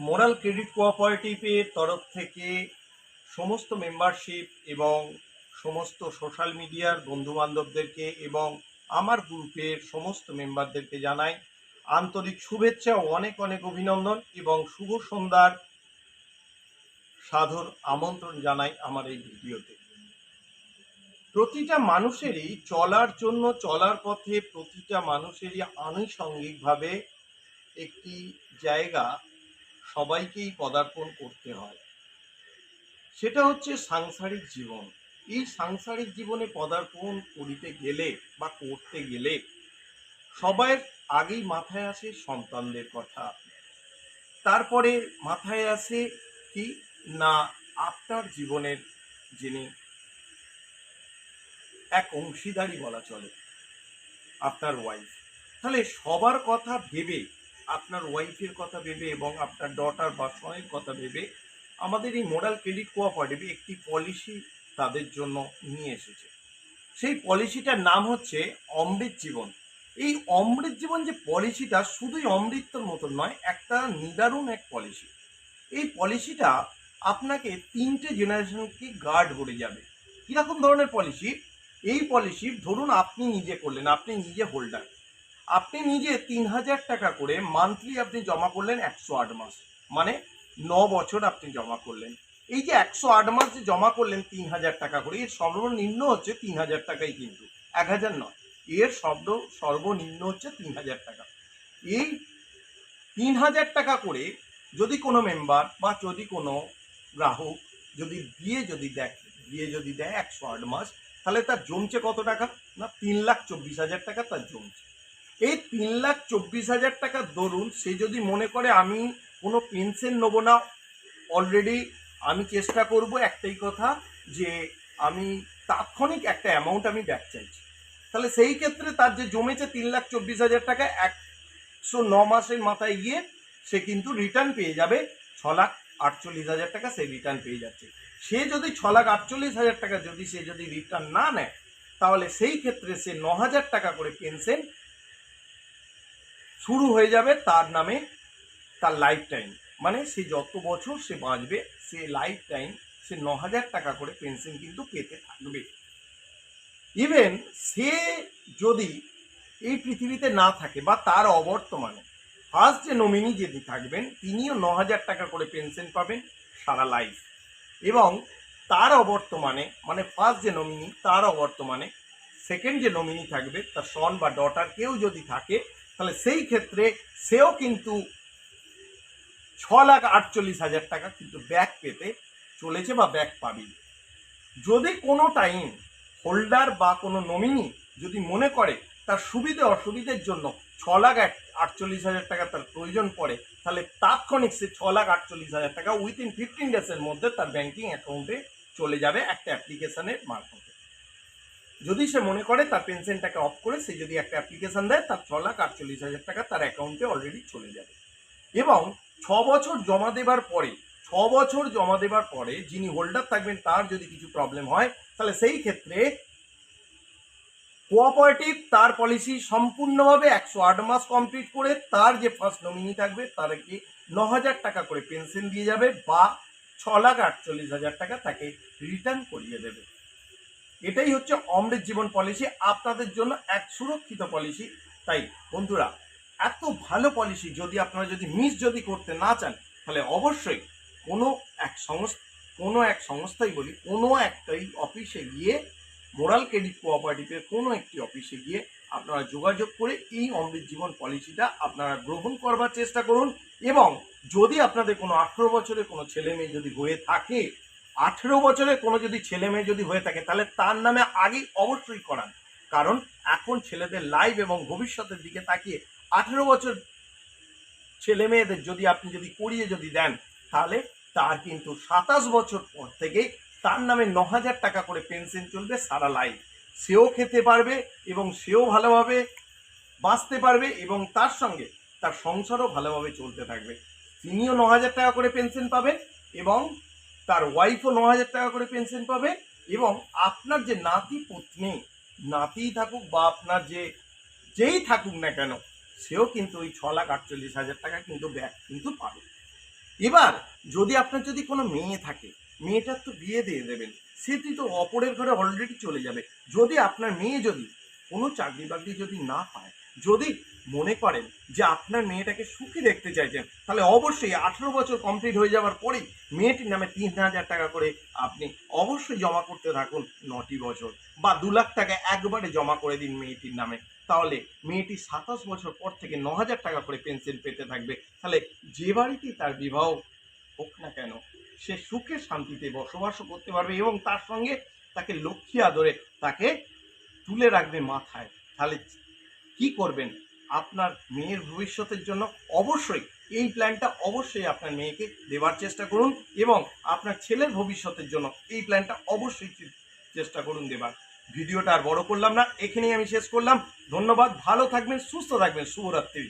Moral credit কোঅপারেটিভের তরফ থেকে সমস্ত মেম্বারশিপ এবং সমস্ত সোশ্যাল মিডিয়ার বন্ধুবান্ধবদেরকে এবং আমার গ্রুপের সমস্ত মেম্বারদেরকে জানাই আন্তরিক শুভেচ্ছা ও অনেক অনেক অভিনন্দন এবং শুভ সন্ধ্যার সাদর আমন্ত্রণ জানাই আমার এই ভিডিওতে। প্রতিটা মানুষেরই চলার জন্য, চলার পথে প্রতিটা মানুষেরই আনুষঙ্গিকভাবে একটি জায়গা সবাইকেই পদার্পণ করতে হয়, সেটা হচ্ছে সাংসারিক জীবন। এই সাংসারিক জীবনে পদার্পণ করিতে গেলে বা করতে গেলে সবার আগেই মাথায় আসে সন্তানদের কথা, তারপরে মাথায় আসে কি না আপনার জীবনের যিনি এক অংশীদারি বলা চলে, আপনার ওয়াইফ। তাহলে সবার কথা ভেবে, আপনার ওয়াইফের কথা ভেবে এবং আপনার ডটার বা সনের কথা ভেবে আমাদের এই মোরাল ক্রেডিট কোঅপারেটিভ একটি পলিসি তাদের জন্য নিয়ে এসেছে। সেই পলিসিটার নাম হচ্ছে অমৃত জীবন। এই অমৃত জীবন যে পলিসিটা শুধুই অমৃতর মতন নয়, একটা নিদারুণ এক পলিসি। এই পলিসিটা আপনাকে 3টে জেনারেশনকে গার্ড করে যাবে। কীরকম ধরনের পলিসি? এই পলিসি ধরুন আপনি নিজে করলেন, আপনি নিজে হোল্ডার, আপনি নিজে 3000 টাকা করে মান্থলি আপনি জমা করলেন 108 মাস, মানে 9 বছর আপনি জমা করলেন। এই যে 108 মাস যে জমা করলেন 3000 টাকা করে, এর সর্বনিম্ন হচ্ছে 3000 টাকাই, কিন্তু 1000 নয়, এর সর্বনিম্ন হচ্ছে 3000 টাকা। এই 3000 টাকা করে যদি কোনো মেম্বার বা যদি কোনো গ্রাহক যদি দিয়ে দেয় 108 মাস, তাহলে তার জমছে কত টাকা? না 3,24,000 টাকা তার জমছে। এই 3,24,000 টাকা ধরুন সে যদি মনে করে আমি কোনো পেনশন নেবো না, অলরেডি আমি চেষ্টা করব একটাই কথা, যে আমি তাৎক্ষণিক একটা অ্যামাউন্ট আমি ব্যাক চাইছি, তাহলে সেই ক্ষেত্রে তার যে জমেছে 3,24,000 টাকা 109 মাসের মাথায় গিয়ে সে কিন্তু রিটার্ন পেয়ে যাবে 6,48,000 টাকা, সে রিটার্ন পেয়ে যাচ্ছে। সে যদি 6,48,000 টাকা যদি রিটার্ন না নেয়, তাহলে সেই ক্ষেত্রে সে 9,000 টাকা করে পেনশন শুরু হয়ে যাবে তার নামে, তার লাইফ টাইম, মানে সে যত বছর সে বাঁচবে সে লাইফ টাইম সে 9,000 টাকা করে পেনশন কিন্তু পেতে থাকবে। ইভেন সে যদি এই পৃথিবীতে না থাকে বা তার অবর্তমানে ফার্স্ট যে নমিনি যিনি থাকবেন তিনিও 9,000 টাকা করে পেনশন পাবেন সারা লাইফ, এবং তার অবর্তমানে মানে ফার্স্ট যে নমিনি তার অবর্তমানে সেকেন্ড যে নমিনি থাকবে তার সন বা ডটার কেউ যদি থাকে, তাহলে সেই ক্ষেত্রে সেও কিন্তু 6,48,000 টাকা কিন্তু ব্যাক পেতে চলেছে বা ব্যাক পাবে। যদি কোনো টাইম হোল্ডার বা কোনো নমিনি যদি মনে করে তার সুবিধে অসুবিধের জন্য 6,48,000 টাকা তার প্রয়োজন পড়ে, তাহলে তাৎক্ষণিক সে 6,48,000 টাকা উইথিন 15 ডেজের মধ্যে তার ব্যাংকিং অ্যাকাউন্টে চলে যাবে একটা অ্যাপ্লিকেশনের মারফতে। যদি সে মনে করে তার পেনশনটাকে অফ করে সে যদি একটা অ্যাপ্লিকেশন দেয়, তার 6,48,000 টাকা তার অ্যাকাউন্টে অলরেডি চলে যাবে। এবং 6 বছর জমা দেবার পরে যিনি হোল্ডার থাকবেন তার যদি কিছু প্রবলেম হয়, তাহলে সেই ক্ষেত্রে কোঅপারেটিভ তার পলিসি সম্পূর্ণভাবে 108 মাস কমপ্লিট করে তার যে ফার্স্ট নমিনি থাকবে তারকে 9,000 টাকা করে পেনশন দিয়ে যাবে বা 6,48,000 টাকা তাকে রিটার্ন করিয়ে দেবে। এটাই হচ্ছে অমৃত জীবন পলিসি, আপনাদের জন্য এক সুরক্ষিত পলিসি। তাই বন্ধুরা, এত ভালো পলিসি যদি আপনারা মিস করতে না চান, তাহলে অবশ্যই কোনো এক সংস্থায় বলি, কোনো একটাই অফিসে গিয়ে, মোরাল ক্রেডিট কোঅপারেটিভের কোনো একটি অফিসে গিয়ে আপনারা যোগাযোগ করে এই অমৃত জীবন পলিসিটা আপনারা গ্রহণ করবার চেষ্টা করুন। এবং যদি আপনাদের কোনো 18 বছরের কোনো ছেলে মেয়ে যদি হয়ে থাকে, 18 বছরের কোনো যদি ছেলে মেয়ে যদি হয়ে থাকে, তাহলে তার নামে আগেই অবশ্যই করান। কারণ এখন ছেলেদের লাইফ এবং ভবিষ্যতের দিকে তাকিয়ে 18 বছর ছেলে মেয়েদের যদি আপনি করিয়ে দেন, তাহলে তার কিন্তু 27 বছর পর থেকে তার নামে 9,000 টাকা করে পেনশন চলবে সারা লাইফ। সেও খেতে পারবে এবং সেও ভালোভাবে বাঁচতে পারবে এবং তার সঙ্গে তার সংসারও ভালোভাবে চলতে থাকবে। তিনিও 9,000 টাকা করে পেনশন পাবেন এবং তার ওয়াইফও 9,000 টাকা করে পেনশন পাবে, এবং আপনার যে নাতি পত্নী, নাতিই থাকুক বা আপনার যেই থাকুক না কেন, সেও কিন্তু ওই 6,48,000 টাকা কিন্তু ব্যাক কিন্তু পাবে। এবার যদি আপনার যদি কোনো মেয়ে থাকে, মেয়েটার তো বিয়ে দিয়ে দেবেন, সেটি তো অপরের ঘরে অলরেডি চলে যাবে। যদি আপনার মেয়ে যদি কোনো চাকরি বাকরি যদি না পায়, যদি মনে করেন যে আপনার মেয়েটাকে সুখী দেখতে চাইছেন, তাহলে অবশ্যই 18 বছর কমপ্লিট হয়ে যাওয়ার পরেই মেয়েটির নামে 3,000 টাকা করে আপনি অবশ্যই জমা করতে থাকুন 9টি বছর, বা 2 লাখ টাকা একবারে জমা করে দিন মেয়েটির নামে। তাহলে মেয়েটি 27 বছর পর থেকে 9,000 টাকা করে পেনশন পেতে থাকবে। তাহলে যে বাড়িতেই তার বিবাহ হোক না কেন, সে সুখে শান্তিতে বসবাসও করতে পারবে এবং তার সঙ্গে তাকে লক্ষ্মী আদরে তাকে তুলে রাখবে মাথায়। তাহলে কি করবেন? আপনার মেয়ের ভবিষ্যতের জন্য অবশ্যই এই প্ল্যানটা অবশ্যই আপনার মেয়েকে দেওয়ার চেষ্টা করুন, এবং আপনার ছেলের ভবিষ্যতের জন্য এই প্ল্যানটা অবশ্যই চেষ্টা করুন দেবার। ভিডিওটা আর বড় করলাম না, এখানেই আমি শেষ করলাম। ধন্যবাদ, ভালো থাকবেন, সুস্থ থাকবেন, শুভরাত্রি।